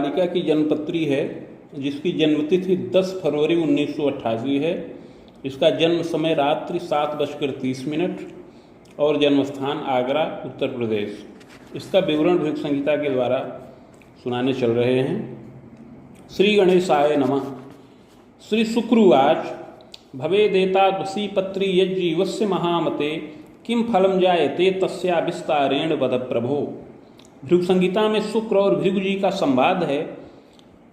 बालिका की जन्मपत्री है, जिसकी जन्मतिथि 10 फरवरी 1988 है। इसका जन्म समय रात्रि 7:30 और जन्मस्थान आगरा, उत्तर प्रदेश। इसका विवरण भृगु संहिता के द्वारा सुनाने चल रहे हैं। श्री गणेशाय नमः। श्री शुक्रुवाच भवेदेतादृशी पत्री यज्जीवस्य महामते किम फलम जायते तस्या विस्तारेण वद प्रभो। भृगु संहिता में शुक्र और भृगु जी का संवाद है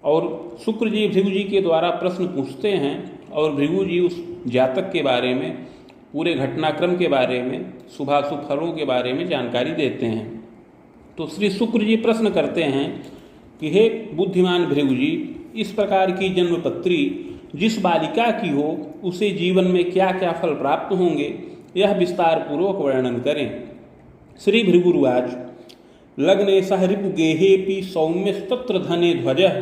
और शुक्र जी भृगु जी के द्वारा प्रश्न पूछते हैं और भृगु जी उस जातक के बारे में, पूरे घटनाक्रम के बारे में, शुभाशुभ फलों के बारे में जानकारी देते हैं। तो श्री शुक्र जी प्रश्न करते हैं कि हे बुद्धिमान भृगु जी, इस प्रकार की जन्मपत्री जिस बालिका की हो उसे जीवन में क्या क्या फल प्राप्त होंगे, यह विस्तार पूर्वक वर्णन करें। श्री भृगुरुवाच लग्ने सह रिपुगेहेपि सौम्यस्तत्र धने ध्वजः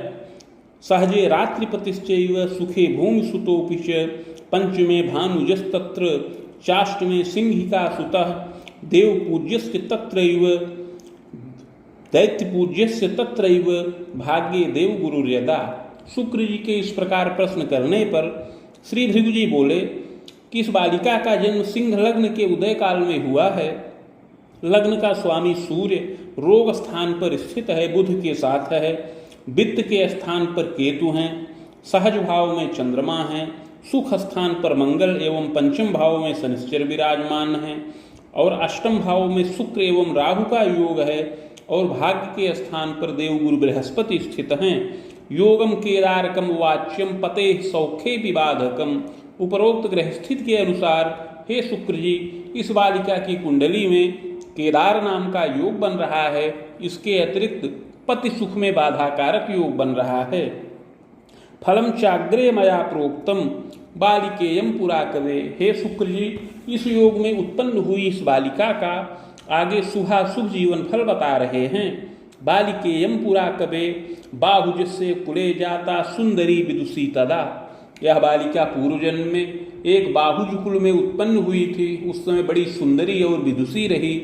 सहजे रात्रिपतिश्चैव सुखे भूमिसुतोऽपि च पंचमे भानुजस्तत्र चाष्टमे सिंहिका सुतः देवपूज्यस्य तत्रैव दैत्यपूज्यस्य तत्रैव भाग्ये देवगुरुर्यदा। शुक्र जी के इस प्रकार प्रश्न करने पर श्री भृगु जी बोले कि इस बालिका का जन्म सिंह लग्न के उदय काल में हुआ है। लग्न का स्वामी सूर्य रोग स्थान पर स्थित है, बुध के साथ है, वित्त के स्थान पर केतु हैं, सहज भाव में चंद्रमा हैं, सुख स्थान पर मंगल एवं पंचम भाव में शनिश्चर विराजमान हैं और अष्टम भाव में शुक्र एवं राहु का योग है और भाग्य के स्थान पर देवगुरु बृहस्पति स्थित हैं। योगम केदारकम वाच्यम पते सौखे विबाधकम। उपरोक्त ग्रह स्थिति के अनुसार हे शुक्र जी, इस बालिका की कुंडली में केदार नाम का योग बन रहा है। इसके अतिरिक्त पति सुख में बाधाकारक योग बन रहा है। फलम चाग्रे मया प्रोक्तम बालिकेयम पुरा कवे। हे शुक्र जी, इस योग में उत्पन्न हुई इस बालिका का आगे शुभाशुभ जीवन फल बता रहे हैं। बालिकेयम पुरा कवे बाहुजस्य कुले जाता सुंदरी विदुषी तदा। यह बालिका पूर्व जन्म में एक बाहुज कुल में उत्पन्न हुई थी। उस समय बड़ी सुंदरी और विदुषी रही।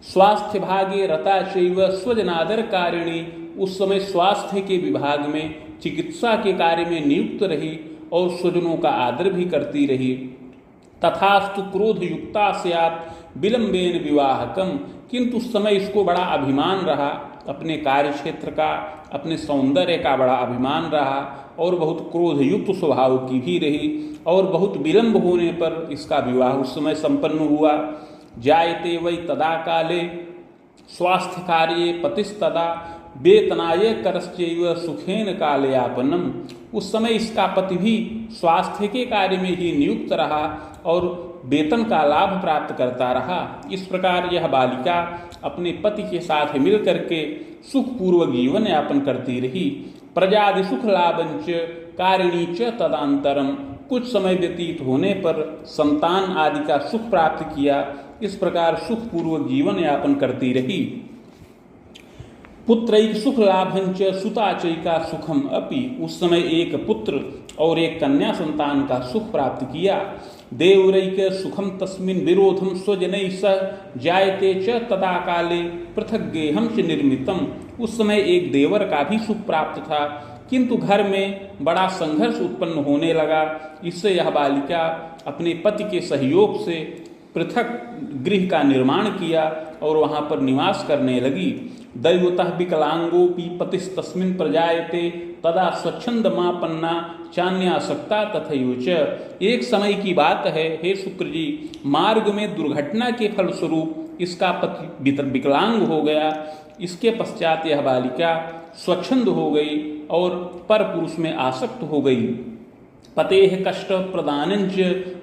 स्वास्थ्य भागे रता चैव स्वजनादर कारिणी। उस समय स्वास्थ्य के विभाग में चिकित्सा के कार्य में नियुक्त रही और स्वजनों का आदर भी करती रही। तथास्तु क्रोध युक्ता स्यात् विलंबेन विवाहकम। किंतु उस समय इसको बड़ा अभिमान रहा, अपने कार्य क्षेत्र का, अपने सौंदर्य का बड़ा अभिमान रहा और बहुत क्रोध युक्त स्वभाव की भी रही और बहुत विलंब होने पर इसका विवाह उस समय संपन्न हुआ। जायते वै तदा काले स्वास्थ्य कार्ये पतिस्तदा वेतनाय करश्चैव सुखेन कालयापनम। उस समय इसका पति भी स्वास्थ्य के कार्य में ही नियुक्त रहा और वेतन का लाभ प्राप्त करता रहा। इस प्रकार यह बालिका अपने पति के साथ मिलकर के सुखपूर्वक जीवन यापन करती रही। प्रजादि सुख लाभंच कारिणी च तदांतरम। कुछ समय व्यतीत होने पर संतान आदि का सुख प्राप्त किया। इस प्रकार सुखपूर्वक जीवन यापन करती रही। पुत्रैक सुख लाभंच सुताचैका सुखम अपि। उस समय एक पुत्र और एक कन्या संतान का सुख प्राप्त किया। देवरैक सुखम तस्मिन् विरोधम स्वजनैः सह जायते च तदा काले पृथक गेहम च निर्मितम। उस समय एक देवर का भी सुख प्राप्त था, किंतु घर में बड़ा संघर्ष उत्पन्न होने लगा। इससे यह बालिका अपने पति के सहयोग से पृथक गृह का निर्माण किया और वहाँ पर निवास करने लगी। दैवतः विकलांगोपि पतिस्तस्मिन् प्रजायते तदा स्वच्छंदमापन्ना चान्यासक्ता तथैव च। एक समय की बात है, हे शुक्र जी, मार्ग में दुर्घटना के फलस्वरूप इसका पति विकलांग हो गया। इसके पश्चात यह बालिका स्वच्छंद हो गई और पर पुरुष में आसक्त हो गई। पतेह कष्ट प्रदानंच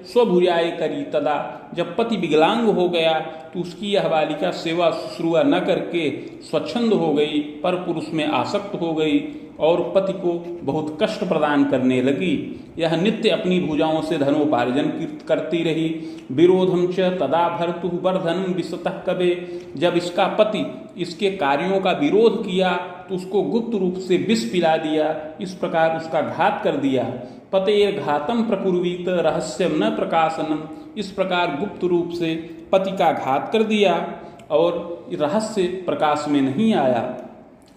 स्वभुजाय करी तदा। जब पति विकलांग हो गया तो उसकी यह बालिका सेवा शुश्रूषा न करके स्वच्छंद हो गई, पर पुरुष में आसक्त हो गई और पति को बहुत कष्ट प्रदान करने लगी। यह नित्य अपनी भुजाओं से धनोपार्जन करती रही। विरोधम च तदा भर्तु वर्धनम विशतः कवे। जब इसका पति इसके कार्यों का विरोध किया तो उसको गुप्त रूप से विष पिला दिया। इस प्रकार उसका घात कर दिया। पतेर घातम प्रकुर्वीत रहस्यम न प्रकाशनम। इस प्रकार गुप्त रूप से पति का घात कर दिया और रहस्य प्रकाश में नहीं आया।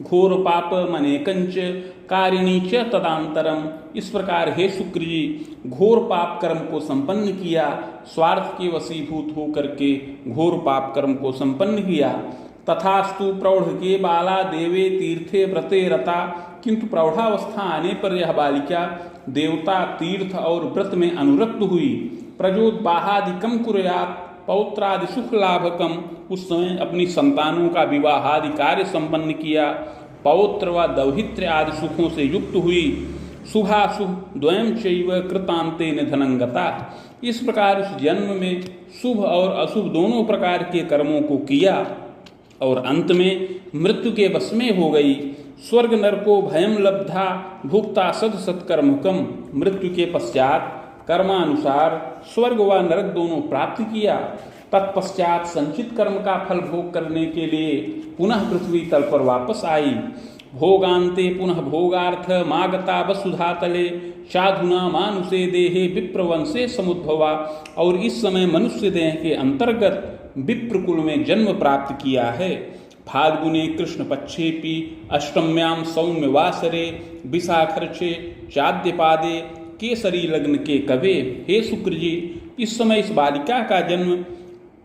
घोर पाप मनेकंच कारिणी च तदांतरम। इस प्रकार हे शुक्र जी, घोर पाप कर्म को संपन्न किया, स्वार्थ के वशीभूत होकर के घोर पाप कर्म को संपन्न किया। तथास्तु प्रौढ़ के बाला देवे तीर्थे व्रते रता। किंतु प्रौढ़ावस्था आने पर यह बालिका देवता, तीर्थ और व्रत में अनुरक्त हुई। प्रजोद्बाहादिकम कुर्यात् पौत्रादि सुख लाभकम। उस समय अपनी संतानों का विवाह आदि कार्य संपन्न किया, पौत्र व दौहित्र आदि सुखों से युक्त हुई। शुभाशुभ द्वयं चैव कृतांते निधनंगता। इस प्रकार उस जन्म में शुभ और अशुभ दोनों प्रकार के कर्मों को किया और अंत में मृत्यु के वश में हो गई। स्वर्ग नरको भयम लब्धा भुक्ता सद सत्कर्मकम। मृत्यु के पश्चात कर्मानुसार स्वर्ग व नरक दोनों प्राप्त किया। तत्पश्चात संचित कर्म का फल भोग करने के लिए पुनः पृथ्वी तल पर वापस आई। भोगांते पुनः भोगार्थ मागता वसुधा तले साधुना मानुषे देहे विप्रवंशे समुद्भवा। और इस समय मनुष्य देह के अंतर्गत विप्रकुल में जन्म प्राप्त किया है। फाल्गुने कृष्ण पक्षेपि अष्टम्याम सौम्य वासरे विशाखर्चे चाद्यपादे केसरी लग्न के कवे। हे शुक्र जी, इस समय इस बालिका का जन्म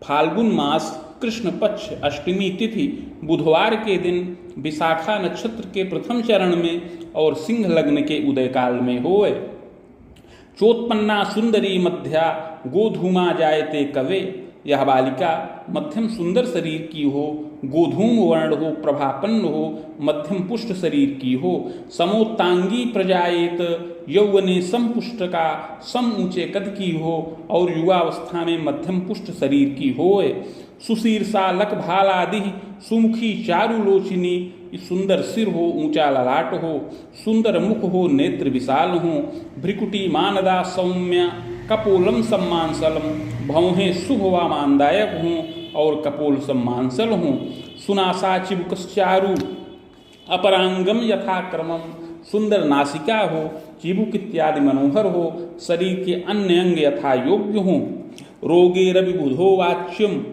फाल्गुन मास कृष्ण पक्ष अष्टमी तिथि बुधवार के दिन विशाखा नक्षत्र के प्रथम चरण में और सिंह लग्न के उदय काल में होए। चोत्पन्ना सुंदरी मध्या गोधूमा जायते कवे। यह बालिका मध्यम सुंदर शरीर की हो, गोधूम वर्ण हो, प्रभापन्न हो, मध्यम पुष्ट शरीर की हो। समोत्तांगी प्रजाएत यौवने समपुष्ट का सम ऊंचे कद की हो और युवावस्था में मध्यम पुष्ट शरीर की होए। सुशीर्षा लक भालादि सुमुखी चारुलोचिनी। सुंदर सिर हो, ऊंचा ललाट हो, सुंदर मुख हो, नेत्र विशाल हो, भ्रिकुटी मानदा सौम्य कपोलम सम्मानसलम। भौहें शुभ व मानदायक हों और कपोल सम्मानसल हों। सुनासा चिबुकश्चारु अपरांगम यथाक्रमम। सुंदर नासिका हो, चिबुक इत्यादि मनोहर हो, शरीर के अन्य अंग यथा योग्य हों। रोगे रविबुधो वाच्यम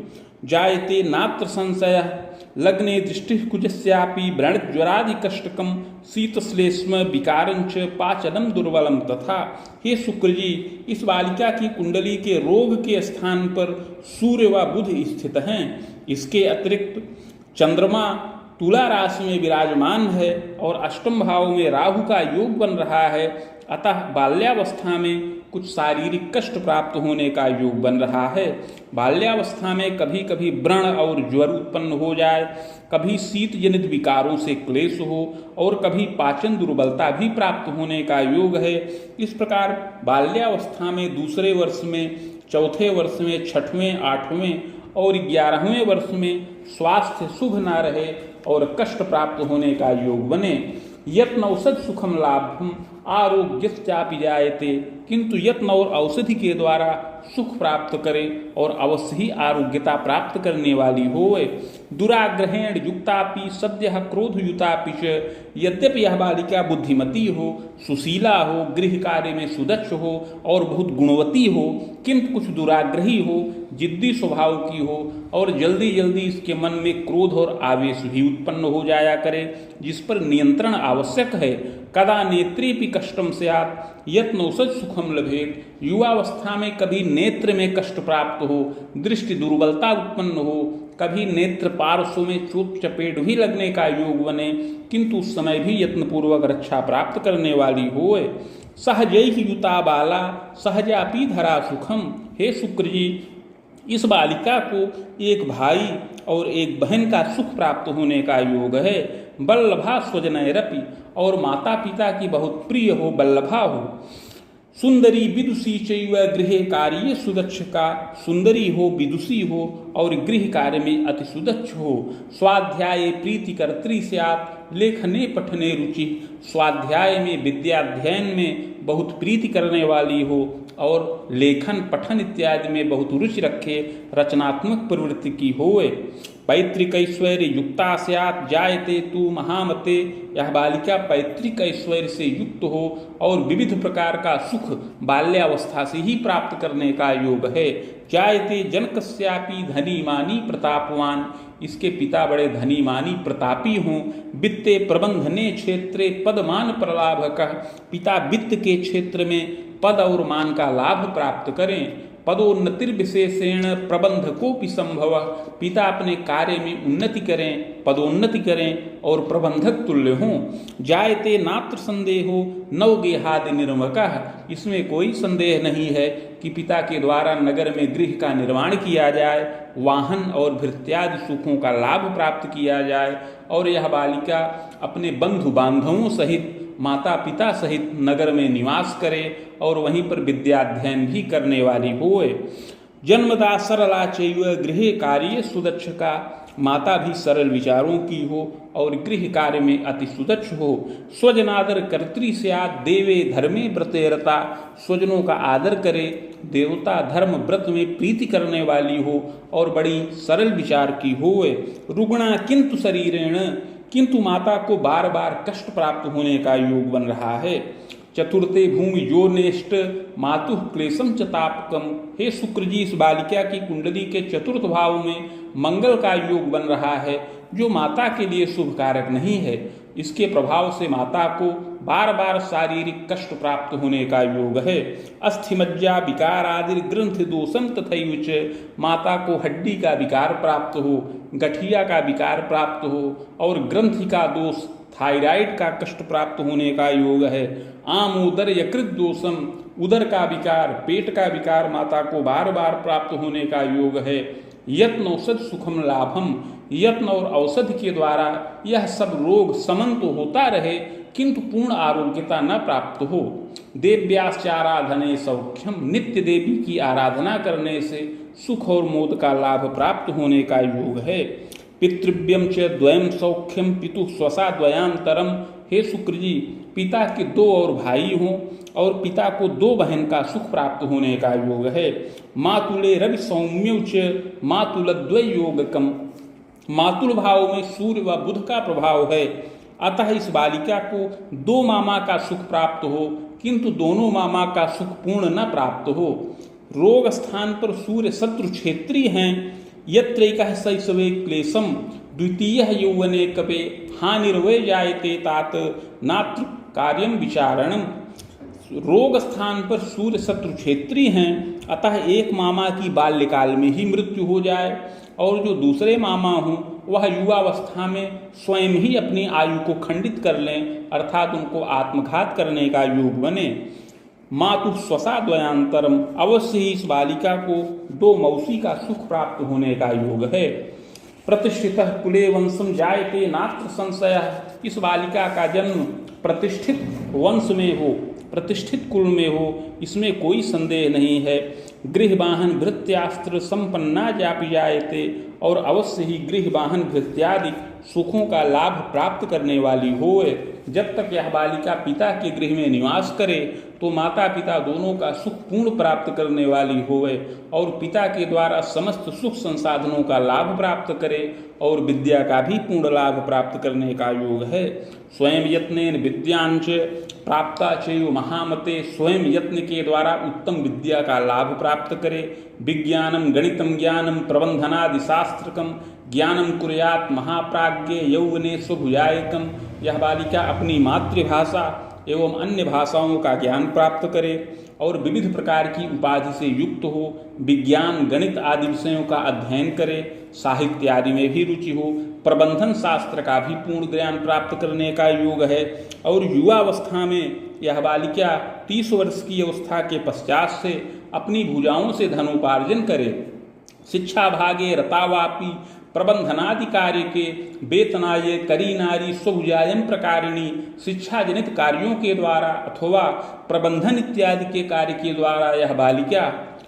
जायते नात्र संशय लग्ने दृष्टि कुजस्यापि व्रणज्वरादि कष्टकम शीतश्लेष्म विकारंच पाचनम दुर्बलम तथा। हे शुक्र जी, इस बालिका की कुंडली के रोग के स्थान पर सूर्य व बुध स्थित हैं। इसके अतिरिक्त चंद्रमा तुला राशि में विराजमान है और अष्टम भाव में राहु का योग बन रहा है। अतः बाल्यावस्था में कुछ शारीरिक कष्ट प्राप्त होने का योग बन रहा है। बाल्यावस्था में कभी कभी व्रण और ज्वर उत्पन्न हो जाए, कभी शीत जनित विकारों से क्लेश हो और कभी पाचन दुर्बलता भी प्राप्त होने का योग है। इस प्रकार बाल्यावस्था में दूसरे वर्ष में, चौथे वर्ष में, छठवें, आठवें और 11वें वर्ष में स्वास्थ्य शुभ न रहे और कष्ट प्राप्त होने का योग बने। यत्न औषध सुखम लाभम आरोग्यश्चापि जायते। किंतु यत्न और औषधि के द्वारा सुख प्राप्त करे और अवश्य ही आरोग्यता प्राप्त करने वाली होए। दुराग्रहेण युक्तापि सद्यः क्रोधयुतापि च। यद्यपि यह बालिका बुद्धिमती हो, सुशीला हो, गृह कार्य में सुदक्ष हो और बहुत गुणवती हो, किंतु कुछ दुराग्रही हो, जिद्दी स्वभाव की हो और जल्दी जल्दी इसके मन में क्रोध और आवेश भी उत्पन्न हो जाया करे, जिस पर नियंत्रण आवश्यक है। कदा नेत्रेपि कष्टम स्यात् यत्नौषध सुखम लभेत। युवावस्था में कभी नेत्र में कष्ट प्राप्त हो, दृष्टि दुर्बलता उत्पन्न हो, कभी नेत्र पार्श्व में चोट चपेट भी लगने का योग बने, किंतु उस समय भी यत्नपूर्वक रक्षा प्राप्त करने वाली होए। सहजैहि युता बाला सहजापि धरा सुखम। हे शुक्र जी, इस बालिका को एक भाई और एक बहन का सुख प्राप्त होने का योग है। बल्लभा स्वजनैरपि, और माता पिता की बहुत प्रिय हो, बल्लभा हो। सुंदरी विदुषी चैव गृहे कार्य सुदक्ष का। सुंदरी हो, विदुषी हो और गृह कार्य में अति सुदक्ष हो। स्वाध्याये प्रीतिकर्त्री स्यात् लेखने पठने रुचि। स्वाध्याय में, विद्याध्ययन में बहुत प्रीति करने वाली हो और लेखन पठन इत्यादि में बहुत रुचि रखे, रचनात्मक प्रवृत्ति की होए। पैतृक ऐश्वर्य युक्ता स्यात् जायते तु महामते। यह बालिका पैतृक ऐश्वर्य से युक्त हो और विविध प्रकार का सुख बाल्यावस्था से ही प्राप्त करने का योग है। जायते जनकस्यापि धनीमानी प्रतापवान, इसके पिता बड़े धनीमानी प्रतापी हों। वित्ते प्रबंधने क्षेत्रे पदमान प्रलाभकः, पिता वित्त के क्षेत्र में पद और मान का लाभ प्राप्त करें। पदोन्नतिर्विशेषेण प्रबंधकोपि संभव, पिता अपने कार्य में उन्नति करें, पदोन्नति करें और प्रबंधक तुल्य हों। जायते नात्र संदेहो नवगेहादि निर्मकः, इसमें कोई संदेह नहीं है कि पिता के द्वारा नगर में गृह का निर्माण किया जाए, वाहन और भृत्यादि सुखों का लाभ प्राप्त किया जाए और यह बालिका अपने बंधु बांधवों सहित माता पिता सहित नगर में निवास करे और वहीं पर विद्याध्ययन भी करने वाली होए। जन्मदा सरला चैव गृह कार्य सुदक्षका, माता भी सरल विचारों की हो और गृह कार्य में अति सुदक्ष हो। स्वजनादर कर्तृ स्यात् देवे धर्मे व्रते रता, स्वजनों का आदर करे, देवता धर्म व्रत में प्रीति करने वाली हो और बड़ी सरल विचार की होए। रुग्णा किंतु शरीरेण, किंतु माता को बार बार कष्ट प्राप्त होने का योग बन रहा है। चतुर्थे भूमि यो नेष्ट मातु क्लेशम च तापकम, हे शुक्र जी, इस बालिका की कुंडली के चतुर्थ भाव में मंगल का योग बन रहा है जो माता के लिए शुभ कारक नहीं है। इसके प्रभाव से माता को बार बार शारीरिक कष्ट प्राप्त होने का योग है। अस्थिमज्जा विकार आदि ग्रंथ दोषम तथैव च, माता को हड्डी का विकार प्राप्त हो, गठिया का विकार प्राप्त हो और ग्रंथि का दोष थायराइड का कष्ट प्राप्त होने का योग है। आमोदर यकृत दोषम, उदर का विकार, पेट का विकार माता को बार बार प्राप्त होने का योग है। यत्न औषध सुखम लाभम, यत्न और औषधि के द्वारा यह सब रोग समन तो होता रहे किंतु पूर्ण आरोग्यता न प्राप्त हो। देव्याश्चाराधने सौख्यम, नित्य देवी की आराधना करने से सुख और मोद का लाभ प्राप्त होने का योग है। पितृव्यम च द्वयम सौख्यम पितु स्वसा द्वयांतरम, हे शुक्र जी, पिता के 2 और भाई हों और पिता को 2 बहन का सुख प्राप्त होने का योग है। मातुले रवि सौम्यौ च मातुलद्वय योगकम, मातुल भाव में सूर्य व बुध का प्रभाव है, अतः इस बालिका को 2 मामा का सुख प्राप्त हो किंतु दोनों मामा का सुख पूर्ण न प्राप्त हो। रोग स्थान पर सूर्य शत्रु क्षेत्रीय हैं। यत्रैकः शैशवे क्लेशम द्वितीय यौवने कपे हानिर्वै जायते तात नात्र कार्यम विचारणम, रोग स्थान पर सूर्य शत्रु क्षेत्रीय हैं, अतः एक मामा की बाल्यकाल में ही मृत्यु हो जाए और जो दूसरे मामा हों वह युवावस्था में स्वयं ही अपनी आयु को खंडित कर लें, अर्थात उनको आत्मघात करने का योग बने। मातु स्वसा द्वयांतरम, अवश्य ही इस बालिका को 2 मौसी का सुख प्राप्त होने का योग है। प्रतिष्ठित कुले वंशम जायते नात्र संशय, इस बालिका का जन्म प्रतिष्ठित वंश में हो, प्रतिष्ठित कुल में हो, इसमें कोई संदेह नहीं है। गृह वाहन भृत्यास्त्र संपन्ना जापि जायते, और अवश्य ही गृह वाहन भृत्यादि सुखों का लाभ प्राप्त करने वाली होए। जब तक यह बालिका पिता के गृह में निवास करे तो माता पिता दोनों का सुख पूर्ण प्राप्त करने वाली होवे और पिता के द्वारा समस्त सुख संसाधनों का लाभ प्राप्त करे और विद्या का भी पूर्ण लाभ प्राप्त करने का योग है। स्वयं यत्नेन विद्यांच प्राप्ता चैव महामते, स्वयं यत्न के द्वारा उत्तम विद्या का लाभ प्राप्त करे। विज्ञानम गणितम ज्ञानम प्रबंधनादि शास्त्रकम ज्ञानम कुर्यात महाप्राज्ञे यौवने शुभुजायकम, यह बालिका अपनी मातृभाषा एवं अन्य भाषाओं का ज्ञान प्राप्त करे और विविध प्रकार की उपाधि से युक्त हो, विज्ञान गणित आदि विषयों का अध्ययन करे, साहित्य आदि में भी रुचि हो, प्रबंधन शास्त्र का भी पूर्ण ज्ञान प्राप्त करने का योग है और युवावस्था में यह बालिका 30 वर्ष की अवस्था के पश्चात से अपनी भुजाओं से धनोपार्जन करे। शिक्षा भागे रतावापी प्रबंधनादि कार्य के वेतनाय करी नारी स्वभुजायम प्रकारिणी, शिक्षा जनित कार्यों के द्वारा अथवा प्रबंधन इत्यादि के कार्य के द्वारा यह बालिका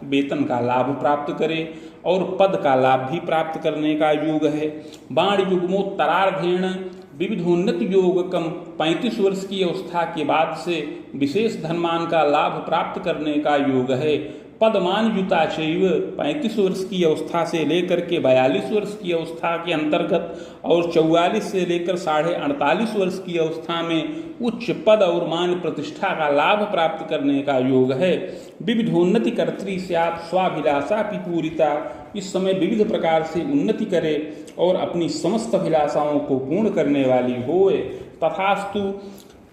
वेतन का लाभ प्राप्त करे और पद का लाभ भी प्राप्त करने का योग है। बाण युग्मोत्तरार्धेण विविधोन्नत योगकम, 35 वर्ष की अवस्था के बाद से विशेष धनमान का लाभ प्राप्त करने का योग है। पदमानयुता चैव 35 वर्ष की अवस्था से लेकर के 42 वर्ष की अवस्था के अंतर्गत और 44 से लेकर 48.5 वर्ष की अवस्था में उच्च पद और मान प्रतिष्ठा का लाभ प्राप्त करने का योग है। विविधोन्नति कर्त्री से आप स्वाभिलाषा पिपूरिता, इस समय विविध प्रकार से उन्नति करे और अपनी समस्त अभिलाषाओं को पूर्ण करने वाली होए। तथास्तु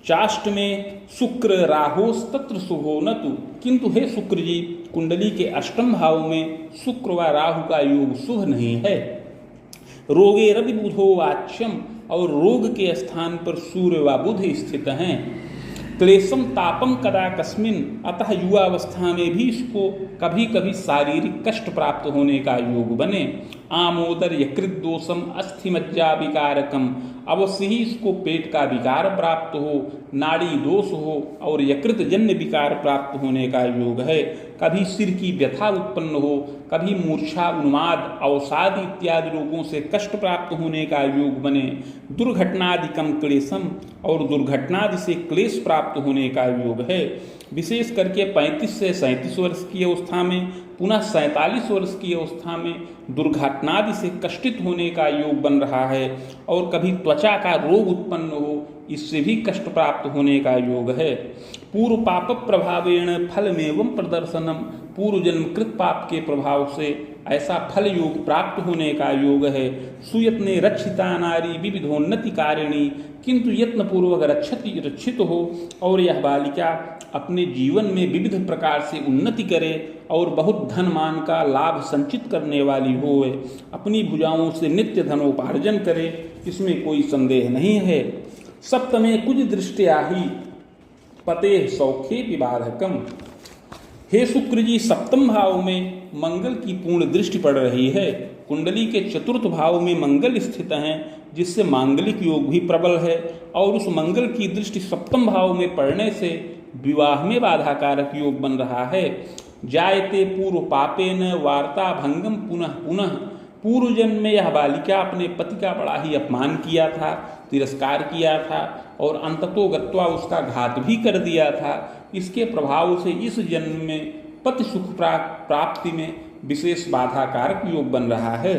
चाष्ट में शुक्र राहोस तत्र शुभो न तु, किंतु हे शुक्र जी, कुंडली के अष्टम भाव में शुक्र व राहु का योग शुभ नहीं है। रोगे रवि बुधो वाच्यम, और रोग के स्थान पर सूर्य व बुध स्थित हैं। क्लेशम तापम कदा कस्मिन, अतः युवावस्था में भी इसको कभी कभी शारीरिक कष्ट प्राप्त होने का योग बने। आमोदर यकृत दोषम अस्थि मज्जा विकारकम, अवश्य ही इसको पेट का विकार प्राप्त हो, नाड़ी दोष हो और यकृत जन्य विकार प्राप्त होने का योग है। कभी सिर की व्यथा उत्पन्न हो, कभी मूर्छा, उन्माद, अवसाद इत्यादि रोगों से कष्ट प्राप्त होने का योग बने। दुर्घटनादिकम क्लेशम, और दुर्घटनादि से क्लेश प्राप्त होने का योग है। विशेष करके 35 से 37 वर्ष की अवस्था में, पुनः 47 वर्ष की अवस्था में दुर्घटनादि से कष्टित होने का योग बन रहा है। और कभी त्वचा का रोग उत्पन्न हो, इससे भी कष्ट प्राप्त होने का योग है। पूर्व पाप प्रभावेण फलमेवं प्रदर्शनम, पूर्व जन्म कृत पाप के प्रभाव से ऐसा फल योग प्राप्त होने का योग है। सुयत्ने रक्षिता नारी विविधोन्नति कारिणी, किंतु यत्न पूर्वक रक्षित हो और यह बालिका अपने जीवन में विविध प्रकार से उन्नति करे और बहुत धन मान का लाभ संचित करने वाली हो, अपनी भुजाओं से नित्य धनोपार्जन करे, इसमें कोई संदेह नहीं है। सप्तमे कुछ दृष्टिया ही पते सौख्ये विबाधकम, हे शुक्र जी, सप्तम भाव में मंगल की पूर्ण दृष्टि पड़ रही है। कुंडली के चतुर्थ भाव में मंगल स्थित हैं, जिससे मांगलिक योग भी प्रबल है, और उस मंगल की दृष्टि सप्तम भाव में पड़ने से विवाह में बाधाकारक योग बन रहा है। जायते पूर्व पापेन वार्ता भंगम पुनः पुनः, पूर्व जन्म में यह बालिका अपने पति का बड़ा ही अपमान किया था, तिरस्कार किया था और अंततो गत्वा उसका घात भी कर दिया था। इसके प्रभाव से इस जन्म में पति सुख प्राप्ति में विशेष बाधाकारक योग बन रहा है।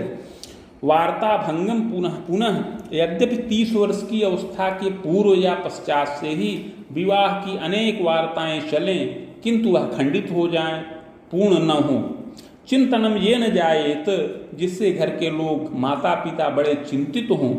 वार्ता भंगम पुनः पुनः, यद्यपि 30 वर्ष की अवस्था के पूर्व या पश्चात से ही विवाह की अनेक वार्ताएं चलें, किंतु वह खंडित हो जाएं, पूर्ण न हो। चिंतनम ये न जायेत, जिससे घर के लोग माता पिता बड़े चिंतित हों।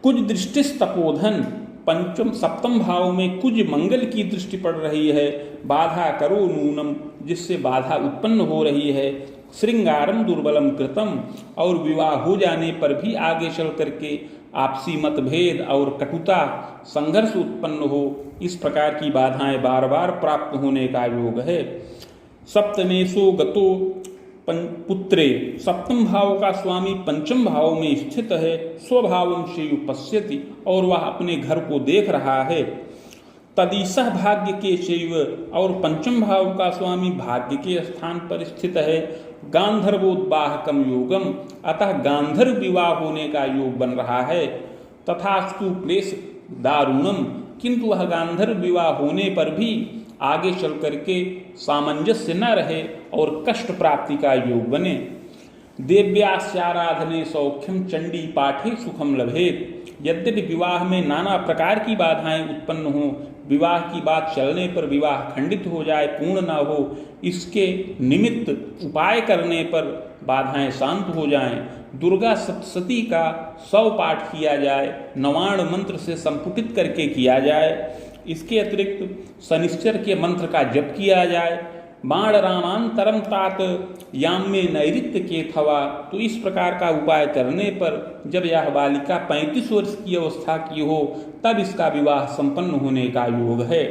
कुछ दृष्टि तपोधन, पंचम सप्तम भाव में कुछ मंगल की दृष्टि पड़ रही है। बाधा करो नूनम, जिससे बाधा उत्पन्न हो रही है। श्रृंगारम दुर्बलम कृतम, और विवाह हो जाने पर भी आगे चल करके आपसी मतभेद और कटुता संघर्ष उत्पन्न हो, इस प्रकार की बाधाएं बार बार प्राप्त होने का योग है। सप्तमेशो गतो पुत्रे, सप्तम भाव का स्वामी पंचम भाव में स्थित है। स्वभावं से पश्यति, और वह अपने घर को देख रहा है। तदीसह भाग्य के शैव, और पंचम भाव का स्वामी भाग्य के स्थान पर स्थित है। गांधर्वोद्वाहकम योगम, अतः गांधर्व विवाह होने का योग बन रहा है। तथास्तु क्लेश दारुणम, किंतु वह गांधर्व विवाह होने पर भी आगे चल करके सामंजस्य न रहे और कष्ट प्राप्ति का योग बने। देव्यास्याराधने सौख्यम चंडी पाठे सुखम लभेत, यद्यपि विवाह में नाना प्रकार की बाधाएं उत्पन्न हों, विवाह की बात चलने पर विवाह खंडित हो जाए, पूर्ण न हो, इसके निमित्त उपाय करने पर बाधाएं शांत हो जाएं। दुर्गा सप्तशती का 100 पाठ किया जाए, नवाण मंत्र से संपुटित करके किया जाए। इसके अतिरिक्त शनिश्चर के मंत्र का जप किया जाए। बाण रामांतरम तात याम में नैऋत्य के थवा, तो इस प्रकार का उपाय करने पर जब यह बालिका 35 वर्ष की अवस्था की हो, तब इसका विवाह संपन्न होने का योग है।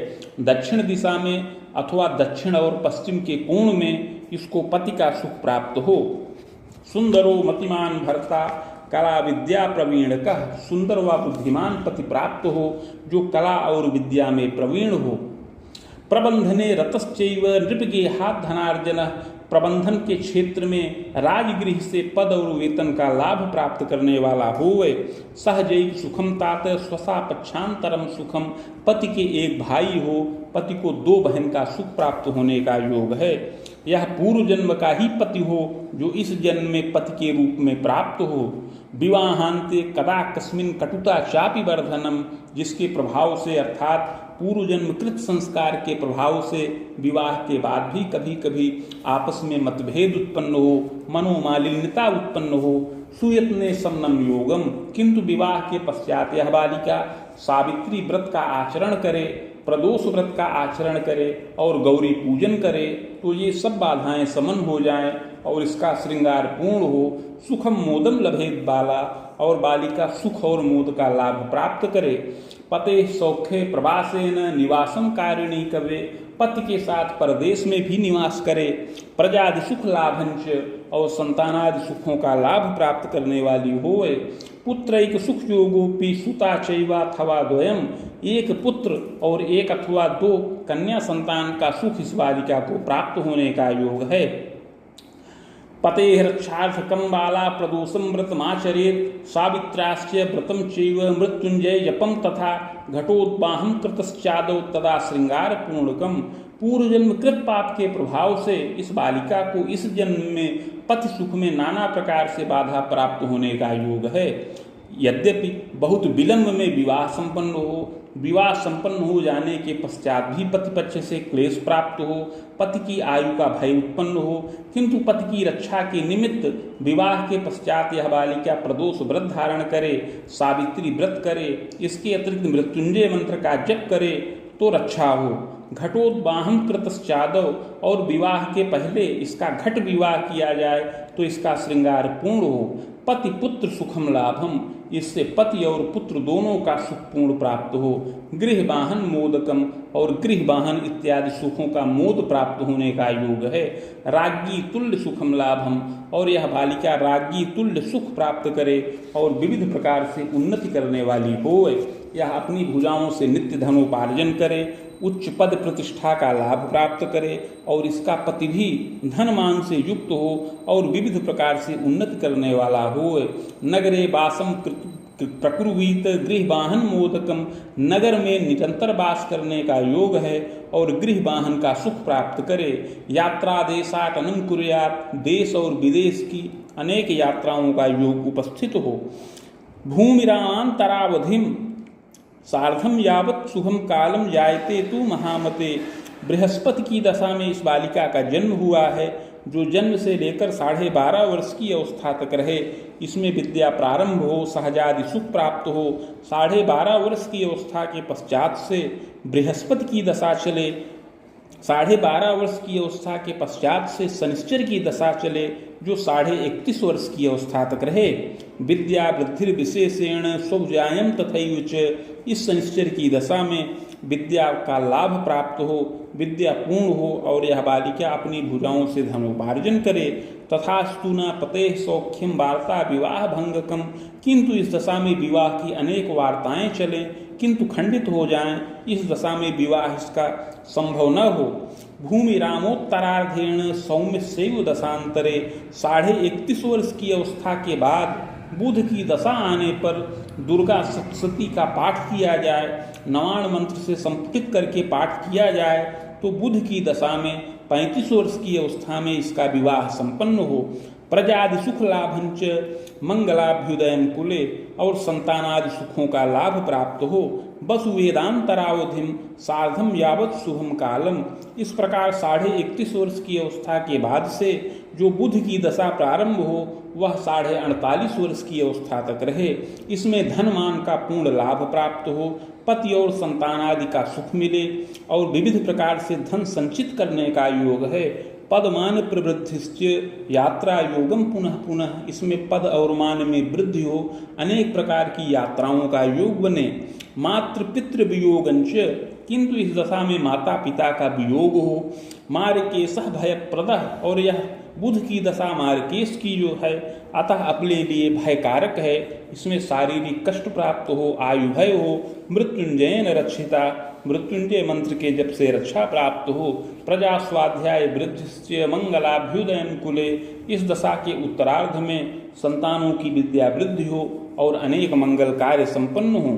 दक्षिण दिशा में अथवा दक्षिण और पश्चिम के कोण में इसको पति का सुख प्राप्त हो। सुंदरो मतिमान भर्ता कला विद्या प्रवीण का, सुंदर व बुद्धिमान पति प्राप्त हो जो कला और विद्या में प्रवीण हो। प्रबंधने रतश्चैव नृप के हाथ धनार्जन, प्रबंधन के क्षेत्र में राजगृह से पद और वेतन का लाभ प्राप्त करने वाला होवे। सहजैव सुखम तात स्वसा पक्षांतरम सुखम, पति के एक भाई हो, पति को 2 बहन का सुख प्राप्त होने का योग है। यह पूर्व जन्म का ही पति हो जो इस जन्म में पति के रूप में प्राप्त हो। विवाहांते कदा कस्मिन कटुता चापि वर्धनम, जिसके प्रभाव से अर्थात पूर्व जन्म कृत संस्कार के प्रभाव से विवाह के बाद भी कभी कभी आपस में मतभेद उत्पन्न हो, मनोमालिन्यता उत्पन्न हो। सुयत्ने समनम योगम, किंतु विवाह के पश्चात यह बालिका सावित्री व्रत का आचरण करे, प्रदोष व्रत का आचरण करे और गौरी पूजन करे तो ये सब बाधाएं समन हो जाएं और इसका श्रृंगार पूर्ण हो। सुखम मोदम लभेद बाला, और बालिका सुख और मोद का लाभ प्राप्त करे। पते सौख्य प्रवासेन निवासम कारिणी कवे, पति के साथ परदेश में भी निवास करे। प्रजादि सुख लाभंच, और संतानादि सुखों का लाभ प्राप्त करने वाली होए। पुत्रैक सुख योगोपि सुता चैवाथवा द्वयम, एक पुत्र और एक अथवा 2 कन्या संतान का सुख इस बालिका को प्राप्त होने का योग है। पते रक्षार्थकम बाला प्रदोषम व्रतमाचरेत, सावित्राश्च व्रतम चैव मृत्युंजय जपम तथा घटोद्वाहम कृतश्चादौ तदा श्रृंगार पूर्णकम। पूर्व जन्म कृत पाप के प्रभाव से इस बालिका को इस जन्म में पति सुख में नाना प्रकार से बाधा प्राप्त होने का योग है। यद्यपि बहुत विलंब में विवाह संपन्न हो, विवाह संपन्न हो जाने के पश्चात भी पति पक्ष से क्लेश प्राप्त हो, पति की आयु का भय उत्पन्न हो, किंतु पति की रक्षा के निमित्त विवाह के पश्चात यह बालिका प्रदोष व्रत धारण करे, सावित्री व्रत करे, इसके अतिरिक्त मृत्युंजय मंत्र का जप करे तो रक्षा हो। घटोद्वाहम कृतश्चादव, और विवाह के पहले इसका घट विवाह किया जाए तो इसका श्रृंगार पूर्ण हो। पति पुत्र सुखम लाभम, इससे पति और पुत्र दोनों का सुख पूर्ण प्राप्त हो। गृह वाहन मोदकम, और गृह वाहन इत्यादि सुखों का मोद प्राप्त होने का योग है। राज्ञी तुल्य सुखम लाभम, और यह बालिका राज्ञी तुल्य सुख प्राप्त करे और विविध प्रकार से उन्नति करने वाली हो। यह अपनी भुजाओं से नित्य धनोपार्जन करे, उच्च पद प्रतिष्ठा का लाभ प्राप्त करे और इसका पति भी धन मान से युक्त हो और विविध प्रकार से उन्नति करने वाला हो। नगरे वासम प्रकुर्वीत गृह वाहन मोदकम, नगर में निरंतर वास करने का योग है और गृह वाहन का सुख प्राप्त करे। यात्रा देशात अनुकुर्यात, देश और विदेश की अनेक यात्राओं का योग उपस्थित हो। भूमिरामांतरावधिम सार्धम यावत शुभम कालम जायते तु महामते, बृहस्पति की दशा में इस बालिका का जन्म हुआ है जो जन्म से लेकर 12.5 वर्ष की अवस्था तक रहे। इसमें विद्या प्रारंभ हो, सहजादि सुख प्राप्त हो। 12.5 वर्ष की अवस्था के पश्चात से बृहस्पति की दशा चले, 12.5 वर्ष की अवस्था के पश्चात से शनिश्चर की दशा चले जो 31.5 वर्ष की अवस्था तक रहे। विद्या वृद्धि विशेषेण स्वजायम तथैव च, इस शनिश्चर की दशा में विद्या का लाभ प्राप्त हो, विद्या पूर्ण हो और यह बालिका अपनी भुजाओं से धनोपार्जन करे। तथास्तु न पते सौख्यम वार्ता विवाह भंगकम, किंतु इस दशा में विवाह की अनेक वार्ताएं चलें किंतु खंडित हो जाएं, इस दशा में विवाह इसका संभव न हो। भूमि रामोत्तरार्धेण सौम्य शैव दशांतरे, 31.5 वर्ष की अवस्था के बाद बुध की दशा आने पर दुर्गा सप्तशती का पाठ किया जाए, नवाण मंत्र से संपुटित करके पाठ किया जाए तो बुध की दशा में 35 वर्ष की अवस्था में इसका विवाह संपन्न हो। प्रजादि सुख लाभंच मंगलाभ्युदयम कुले, और संतानादि सुखों का लाभ प्राप्त हो। वसु वेदांतरावधिम सार्धम यावत शुभम कालम, इस प्रकार 31.5 वर्ष की अवस्था के बाद से जो बुध की दशा प्रारंभ हो वह 48 वर्ष की अवस्था तक रहे। इसमें धनमान का पूर्ण लाभ प्राप्त हो, पति और संतानादि का सुख मिले और विविध प्रकार से धन संचित करने का योग है। पदमान प्रवृद्धिश्च यात्रा योगम पुनः पुनः, इसमें पद और मान में वृद्धि हो, अनेक प्रकार की यात्राओं का योग बने। मातृ पितृ वियोगंच, किंतु इस दशा में माता पिता का वियोग हो। मार्केशः भयप्रदः, और यह बुध की दशा मार्केश की जो है अतः अपने लिए भयकारक है। इसमें शारीरिक कष्ट प्राप्त हो, आयु भय हो, मृत्युंजयन रक्षिता, मृत्युंजय मंत्र के जब से रक्षा प्राप्त हो, प्रजा स्वाध्याय वृद्धि मंगलाभ्युदयन कुले, इस दशा के उत्तरार्ध में संतानों की विद्या वृद्धि हो और अनेक मंगल कार्य संपन्न हो।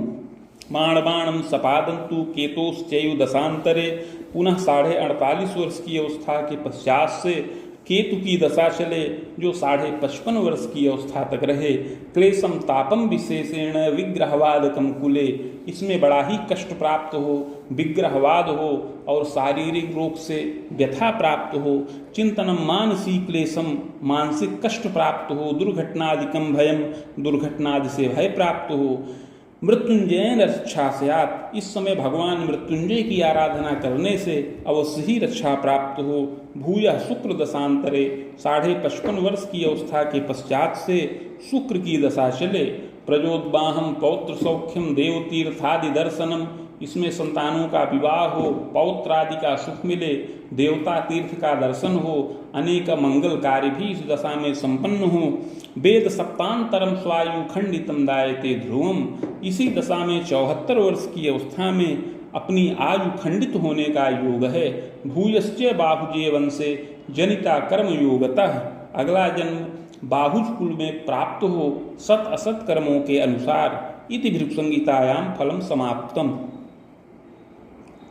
बाणबाणम सपादंतु केतोश्चैव दशांतरे, पुनः 48.5 वर्ष की अवस्था के पश्चात से केतु की दशा चले जो 55.5 वर्ष की अवस्था तक रहे। क्लेशम तापम विशेषेण विग्रहवादकम कुले, इसमें बड़ा ही कष्ट प्राप्त हो, विग्रहवाद हो और शारीरिक रोग से व्यथा प्राप्त हो। चिंतनम मानसी क्लेशम, मानसिक कष्ट प्राप्त हो। दुर्घटनादिकम भयम, दुर्घटनादि से भय प्राप्त हो। मृत्युंजय रक्षास्यात्, इस समय भगवान मृत्युंजय की आराधना करने से अवश्य ही रक्षा प्राप्त हो। भूयः शुक्र दशांतरे, 55.5 वर्ष की अवस्था के पश्चात से शुक्र की दशा चले। प्रजोद्बाहम पौत्र सौख्यम देवतीर्थादि दर्शनम, इसमें संतानों का विवाह हो, पौत्र आदि का सुख मिले, देवता तीर्थ का दर्शन हो, अनेक मंगल कार्य भी इस दशा में संपन्न हो। वेद सप्तांतरम स्वायु खंडितम दायते ध्रुवम, इसी दशा में 74 वर्ष की अवस्था में अपनी आयु खंडित होने का योग है। भूयश्च बाहुजे वंशे जनिता कर्म योगतः, अगला जन्म बाहुज कुल में प्राप्त हो सत असत कर्मों के अनुसार। इति भृगुसंहितायां फलम समाप्तम।